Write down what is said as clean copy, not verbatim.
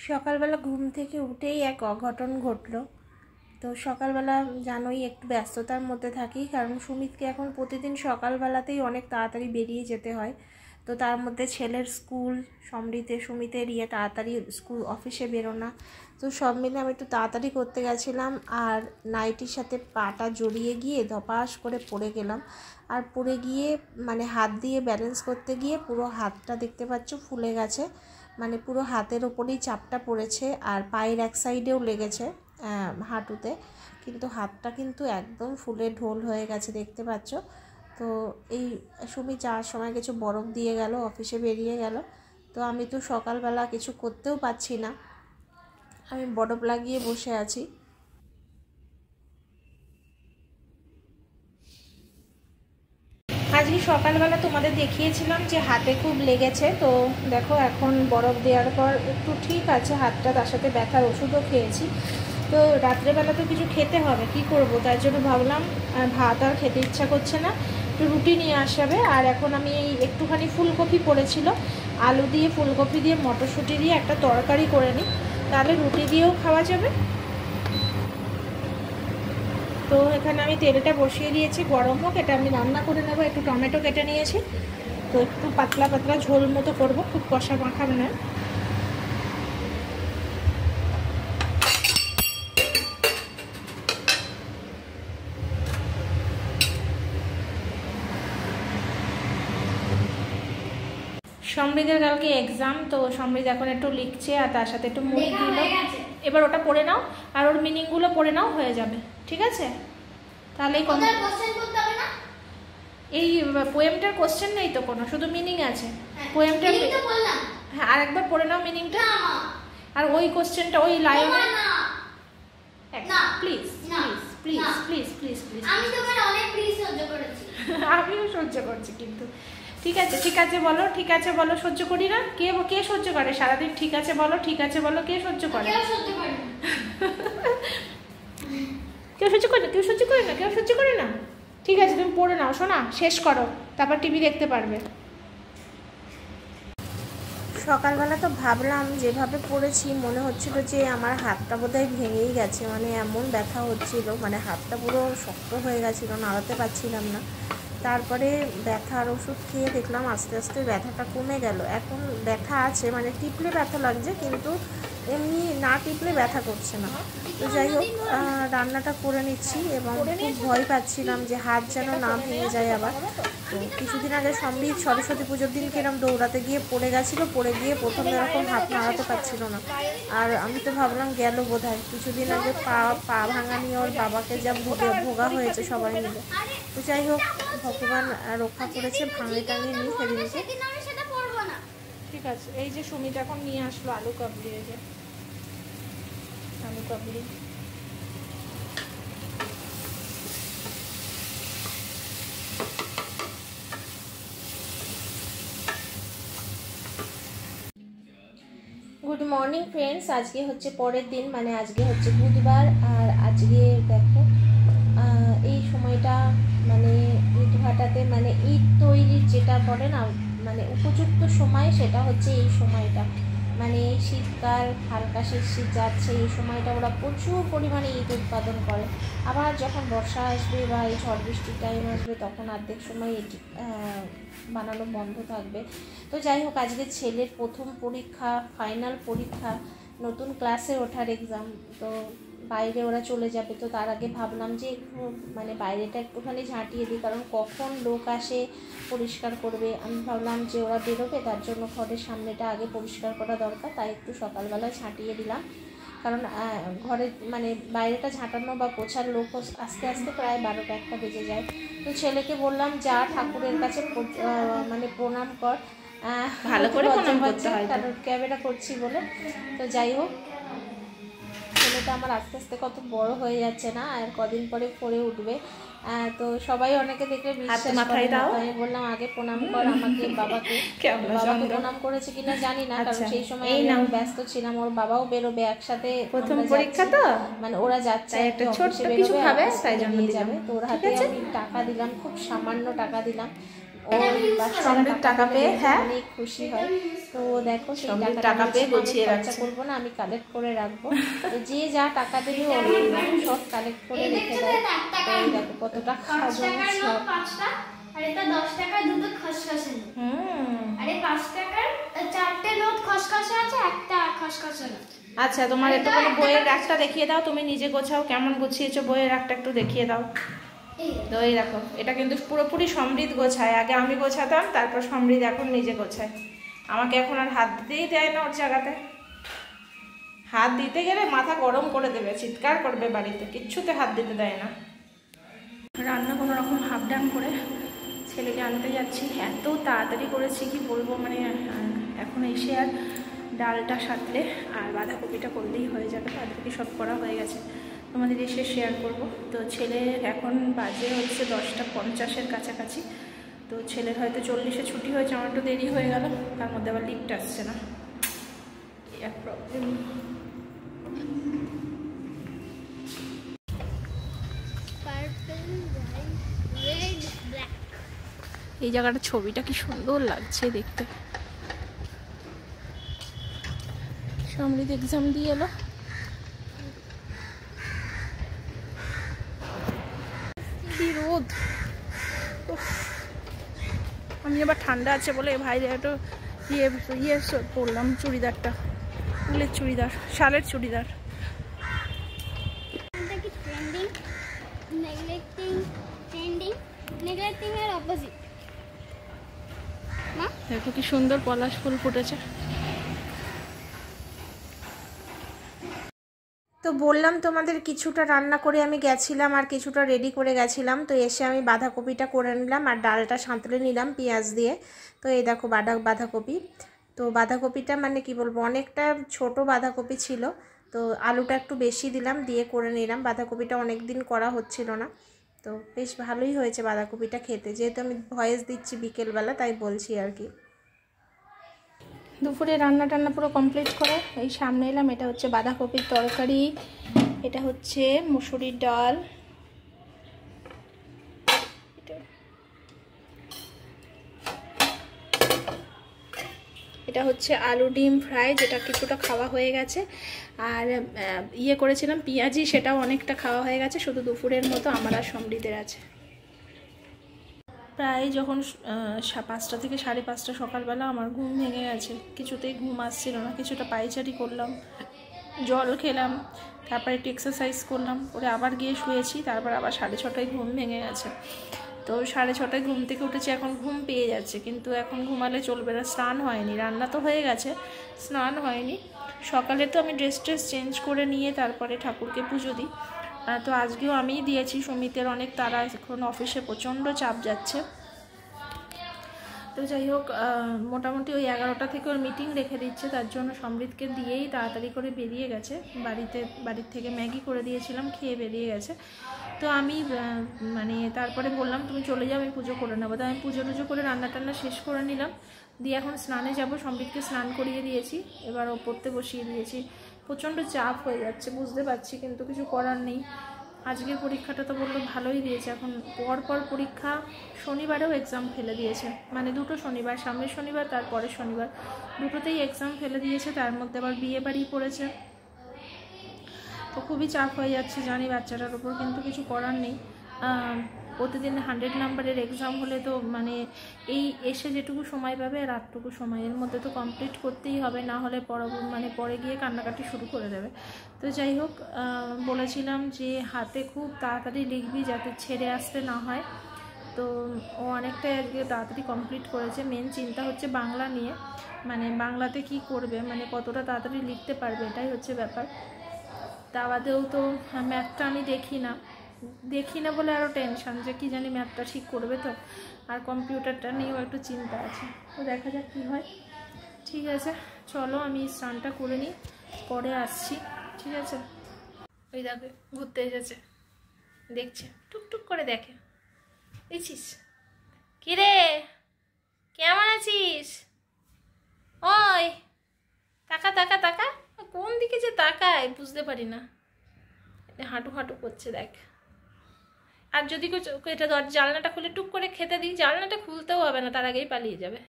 সকালবেলা ঘুম থেকে উঠেই এক অঘটন ঘটলো। তো সকালবেলা জানোই একটু ব্যস্ততার মধ্যে থাকি, কারণ সুমিতকে এখন প্রতিদিন সকালবেলাতেই অনেক তাড়াতাড়ি বেরিয়ে যেতে হয়। তো তার মধ্যে ছেলের স্কুল, সুমিতের তাড়াতাড়ি স্কুল অফিসে বেরোনা, তো সব মিলে আমি একটু তাড়াতাড়ি করতে গেছিলাম। আর নাইটির সাথে পাটা জড়িয়ে গিয়ে ধপাস করে পড়ে গেলাম। আর পড়ে গিয়ে মানে হাত দিয়ে ব্যালেন্স করতে গিয়ে পুরো হাতটা দেখতে পাচ্ছ ফুলে গেছে, মানে পুরো হাতের ওপরেই চাপটা পড়েছে। আর পায়ের এক সাইডেও লেগেছে হাঁটুতে, কিন্তু হাতটা কিন্তু একদম ফুলে ঢোল হয়ে গেছে দেখতে পাচ্ছ। তো এই সুমিত যাওয়ার সময় কিছু বরফ দিয়ে গেল, অফিসে বেরিয়ে গেল। তো আমি তো সকালবেলা কিছু করতেও পারছি না, আমি বরফ লাগিয়ে বসে আছি। আজকে সকালবেলা তোমাদের দেখিয়েছিলাম যে হাতে খুব লেগেছে, তো দেখো এখন বরফ দেওয়ার পর একটু ঠিক আছে হাতটা, তার সাথে ব্যথার ওষুধও খেয়েছি। তো রাত্রেবেলা তো কিছু খেতে হবে, কি করব, তার জন্য ভাবলাম ভাত আর খেতে ইচ্ছা করছে না, একটু রুটি নিয়ে আসবে। আর এখন আমি এই একটুখানি ফুলকপি পড়েছিল, আলু দিয়ে ফুলকপি দিয়ে মটরশুঁটি দিয়ে একটা তরকারি করে নিই, তাহলে রুটি দিয়েও খাওয়া যাবে। তো এখানে আমি তেলটা বসিয়ে দিয়েছি, গরম হোক, এটা আমি রান্না করে নেবো। একটু টমেটো কেটে নিয়েছি, তো একটু পাতলা পাতলা ঝোল মতো করবো, খুব কষা মাখাবে না। সমৃদ্ধের কালকে এক্সাম, তো সমৃদ্ধ এখন একটু লিখছে আর তার সাথে একটু মুড়ি দিল। এবার ওটা পড়ে নাও আর ওর মিনিংগুলো পড়ে নাও, হয়ে যাবে, ঠিক আছে? তাহলে এই পোয়েমটার কোশ্চেন নেই তো কোনো, শুধু মিনিং আছে। পোয়েমটার হ্যাঁ আরেকবার পড়ে নাও মিনিংটা, আর ওই কোশ্চেনটা ওই লাইনে please please please please please please. আমিও সহ্য করছি কিন্তু, ঠিক আছে ঠিক আছে বলো, ঠিক আছে বলো, সহ্য করি না। কে কে সহ্য করে সারাদিন? ঠিক আছে বলো, ঠিক আছে বলো, কে সহ্য করে? কেউ সহ্য করে না, কেউ সহ্য করে না, কেউ সহ্য করে না। ঠিক আছে তুমি পড়ে নাও, শোনা শেষ করো, তারপর টিভি দেখতে পারবে। সকালবেলা তো ভাবলাম যেভাবে পড়েছি মনে হচ্ছিল যে আমার হাতটা বোধহয় ভেঙেই গেছে, মানে এমন ব্যথা হচ্ছিল, মানে হাতটা পুরো শক্ত হয়ে গেছিলো, নাড়াতে পারছিলাম না। তারপরে ব্যথার ওষুধ খেয়ে দেখলাম আস্তে আস্তে ব্যথাটা কমে গেল। এখন ব্যথা আছে, মানে টিপলে ব্যথা লাগছে, কিন্তু এমনি না টিপলে ব্যথা করছে না। তো যাই হোক রান্নাটা করে নিচ্ছি, এবং খুব ভয় পাচ্ছিলাম যে হাত যেন না ভেঙে যায় আবার। তো কিছুদিন আগে সরস্বতী পুজোর দিন কিরম দৌড়াতে গিয়ে পড়ে গেছিলো, পড়ে গিয়ে প্রথমে এরকম হাত নাড়াতে পারছিল না। আর আমি তো ভাবলাম গেল বোধহয়, কিছুদিন আগে পা ভাঙা নিয়ে ওর বাবাকে যা ভোগা হয়েছে সবাই মিলে। তো যাই হোক ভগবান রক্ষা করেছে, ভাঙে টাঙে নিই সেদিনকে। ঠিক আছে, এই যে সুমিত এখন নিয়ে আসলো আলু কাবলি, এই যে আলু কাবলি। গুড মর্নিং ফ্রেন্ডস, আজকে হচ্ছে পরের দিন, মানে আজকে হচ্ছে বুধবার। আর আজকে দেখো এই সময়টা মানে ইট ভাটাতে, মানে ইট তৈরির যেটা বলে না, মানে উপযুক্ত সময়, সেটা হচ্ছে এই সময়টা। মানে শীতকাল হালকা শীত যাচ্ছে, এই সময়টা ওরা প্রচুর পরিমাণে ইট উৎপাদন করে। আবার যখন বর্ষা আসবে বা এই ঝড় বৃষ্টির টাইম আসবে, তখন অর্ধেক সময় এটি বানানো বন্ধ থাকবে। তো যাই হোক আজকে ছেলের প্রথম পরীক্ষা, ফাইনাল পরীক্ষা, নতুন ক্লাসে ওঠার এক্সাম। তো বাইরে ওরা চলে যাবে, তো তার আগে ভাবলাম যে একটু মানে বাইরেটা একটুখানি ঝাঁটিয়ে দিই, কারণ কখন লোক আসে পরিষ্কার করবে। আমি ভাবলাম যে ওরা বেরোবে, তার জন্য ঘরের সামনেটা আগে পরিষ্কার করা দরকার, তাই একটু সকালবেলায় ঝাঁটিয়ে দিলাম। কারণ ঘরে মানে বাইরেটা ঝাঁটানো বা পোছার লোক আস্তে আস্তে প্রায় 12টা-1টা বেজে যায়। তো ছেলেকে বললাম যা ঠাকুরের কাছে মানে প্রণাম কর, ভালো করে প্রণাম করতে হয়, কারণ ক্যামেরা করছি বলে। তো যাই হোক ছেলেটা আমার আস্তে আস্তে কত বড় হয়ে যাচ্ছে না, আর কদিন পরে 4-এ উঠবে। তো সবাই অনেকে দেখলে বিশ্বাস করে না, আমি বললাম আগে প্রণাম কর আমাকে, বাবাকে। বাবাকে প্রণাম করেছে কিনা জানি না, কারণ সেই সময় আমি ব্যস্ত ছিলাম, ওর বাবাও বেরোবে একসাথে, প্রথম পরীক্ষা তো, মানে ওরা যাচ্ছে একটা ছোট কিছু খাবে, তাই জন্য যাবে। তো ওর হাতে আমি টাকা দিলাম, খুব সামান্য টাকা দিলাম। ও টাকা পেয়ে হ্যাঁ অনেক খুশি হয়। তো দেখো সেই টাকা পেয়ে গুছিয়ে খরচা করবো না, আমি কালেক্ট করে রাখবো। তো যে যা টাকা দেবে সব কালেক্ট করে রেখে দেয়। তো দেখো কতটা খাজন সব। আর এটা 10 টাকার দুটো খসখসে নোট। আরে 5 টাকার 4টে নোট খসখসে আছে, একটা খসখসে নোট। আচ্ছা, তোমার একটু কোনো বইয়ের রাখটা দেখিয়ে দাও, তুমি নিজে গোছাও, কেমন গুছিয়েছো বইয়ের রাখটা একটু দেখিয়ে দাও। তো এই দেখো, এটা কিন্তু পুরোপুরি সমৃদ্ধ গোছায়। আগে আমি গোছাতাম, তারপর সমৃদ্ধ এখন নিজে গোছায়। আমাকে এখন আর হাত দিতেই দেয় না ওর জায়গাতে। হাত দিতে গেলে মাথা গরম করে দেবে, চিৎকার করবে বাড়িতে, কিচ্ছুতে হাত দিতে দেয় না। রান্না কোনো রকম হাফ ডান করে ছেলেকে আনতে যাচ্ছি। এত তাড়াতাড়ি করেছি কি বলবো, মানে এখন এসে আর ডালটা সাঁতলে আর বাঁধাকপিটা করলেই হয়ে যাবে। বাঁধাকপি সব করা হয়ে গেছে, তোমাদের এসে শেয়ার করব। তো ছেলের এখন বাজে হচ্ছে 10:50 কাছাকাছি। তো ছেলের হয়তো 40-এ ছুটি হয়েছে, আমার একটু দেরি হয়ে গেল, তার মধ্যে আবার লিফট আসছে না, এক প্রবলেম। এই জায়গাটা ছবিটা কি সুন্দর লাগছে দেখতে। সমৃদ্ধ এক্সাম দিয়ে এলো। কি রোদ! আমি আবার ঠান্ডা আছে বলে ভাইরে একটু ইয়ে পরলাম, চুড়িদারটা, উলের চুড়িদার, শালের চুড়িদার। দেখো কি সুন্দর পলাশ ফুল ফুটেছে। তো বললাম তোমাদের কিছুটা রান্না করে আমি গেছিলাম আর কিছুটা রেডি করে গেছিলাম। তো এসে আমি বাঁধাকপিটা করে নিলাম আর ডালটা সাঁতলে নিলাম পেঁয়াজ দিয়ে। তো এই দেখো বাঁধাকপি। তো বাঁধাকপিটা মানে কি বলবো, অনেকটা ছোট বাঁধাকপি ছিল, তো আলুটা একটু বেশি দিলাম, দিয়ে করে নিলাম। বাঁধাকপিটা অনেক দিন করা হচ্ছিল না, তো বেশ ভালোই হয়েছে বাঁধাকপিটা খেতে। যেহেতু আমি ভয়েস দিচ্ছি বিকেলবেলা, তাই বলছি আর কি। দুপুরে রান্না টান্না পুরো কমপ্লিট করে এই সামনে এলাম। এটা হচ্ছে বাঁধাকপির তরকারি, এটা হচ্ছে মুসুরির ডাল, এটা হচ্ছে আলু ডিম ফ্রাই, যেটা কিছুটা খাওয়া হয়ে গেছে। আর ইয়ে করেছিলাম পেঁয়াজি, সেটাও অনেকটা খাওয়া হয়ে গেছে। শুধু দুপুরের মতো আমার আর সমৃদ্ধের আছে। প্রায় যখন 5টা থেকে 5:30 সকালবেলা আমার ঘুম ভেঙে গেছে, কিছুতেই ঘুম আসছিল না। কিছুটা পায়চারি করলাম, জল খেলাম, তারপর একটু এক্সারসাইজ করলাম, করে আবার গিয়ে শুয়েছি। তারপর আবার 6:30টায় ঘুম ভেঙে গেছে। তো 6:30টায় ঘুম থেকে উঠেছি, এখন ঘুম পেয়ে যাচ্ছে, কিন্তু এখন ঘুমালে চলবে না। স্নান হয়নি, রান্না তো হয়ে গেছে, স্নান হয়নি। সকালে তো আমি ড্রেস চেঞ্জ করে নিয়ে তারপরে ঠাকুরকে পুজো দিই। তো আজকেও আমিই দিয়েছি। সুমিতের অনেক তাড়া, এখন অফিসে প্রচণ্ড চাপ যাচ্ছে। তো যাই হোক, মোটামুটি ওই 11টা থেকে ওর মিটিং রেখে দিচ্ছে, তার জন্য সমৃদ্ধকে দিয়েই তাড়াতাড়ি করে বেরিয়ে গেছে। বাড়ির থেকে ম্যাগি করে দিয়েছিলাম, খেয়ে বেরিয়ে গেছে। তো আমি মানে তারপরে বললাম তুমি চলে যাও, আমি পুজো করে নেবো। তো আমি পুজো করে রান্না টান্না শেষ করে নিলাম, দিয়ে এখন স্নানে যাব। সমৃদ্ধকে স্নান করিয়ে দিয়েছি, এবার ও পড়তে বসিয়ে দিয়েছি। প্রচণ্ড চাপ হয়ে যাচ্ছে বুঝতে পারছি, কিন্তু কিছু করার নেই। আজকের পরীক্ষাটা তো বললো ভালোই দিয়েছে। এখন পর পরীক্ষা, শনিবারেও এক্সাম ফেলে দিয়েছে, মানে 2টো শনিবার, সামনের শনিবার তারপরের শনিবার, দুটোতেই এক্সাম ফেলে দিয়েছে। তার মধ্যে আবার বিয়ে বাড়ি পড়েছে, তো খুবই চাপ হয়ে যাচ্ছে জানি বাচ্চাটার উপর, কিন্তু কিছু করার নেই। প্রতিদিন 100 নাম্বারের এক্সাম হলে তো মানে এই এসে যেটুকু সময় পাবে আর 8টুকু সময়ের মধ্যে তো কমপ্লিট করতেই হবে, না হলে পরে গিয়ে কান্নাকাটি শুরু করে দেবে। তো যাই হোক, বলেছিলাম যে হাতে খুব তাড়াতাড়ি লিখবি যাতে ছেড়ে আসতে না হয়। তো ও অনেকটাই আজকে তাড়াতাড়ি কমপ্লিট করেছে। মেন চিন্তা হচ্ছে বাংলা নিয়ে, মানে বাংলাতে কি করবে, মানে কতটা তাড়াতাড়ি লিখতে পারবে, এটাই হচ্ছে ব্যাপার। তা বাদেও তো ম্যাথটা আমি দেখি না বলে আরও টেনশন, যে কি জানি ম্যাথটা ঠিক করবে তো। আর কম্পিউটারটা নিয়েও একটু চিন্তা আছে, তো দেখা যাক কী হয়। ঠিক আছে, চলো আমি স্নানটা করে নিই, পরে আসছি। ঠিক আছে, ওই দেখো ঘুরতে এসেছে, দেখছে, টুকটুক করে দেখে। দেখছিস কি রে, কেমন আছিস? ওই তাকা তাকা তাকা, কোন দিকে যে তাকায় বুঝতে পারি না। হাঁটু করছে দেখ। আর যদি এটা জানলাটা খুলে টুক করে খেতে দিই, জানলাটা খুলতেও হবে না, তার আগেই পালিয়ে যাবে।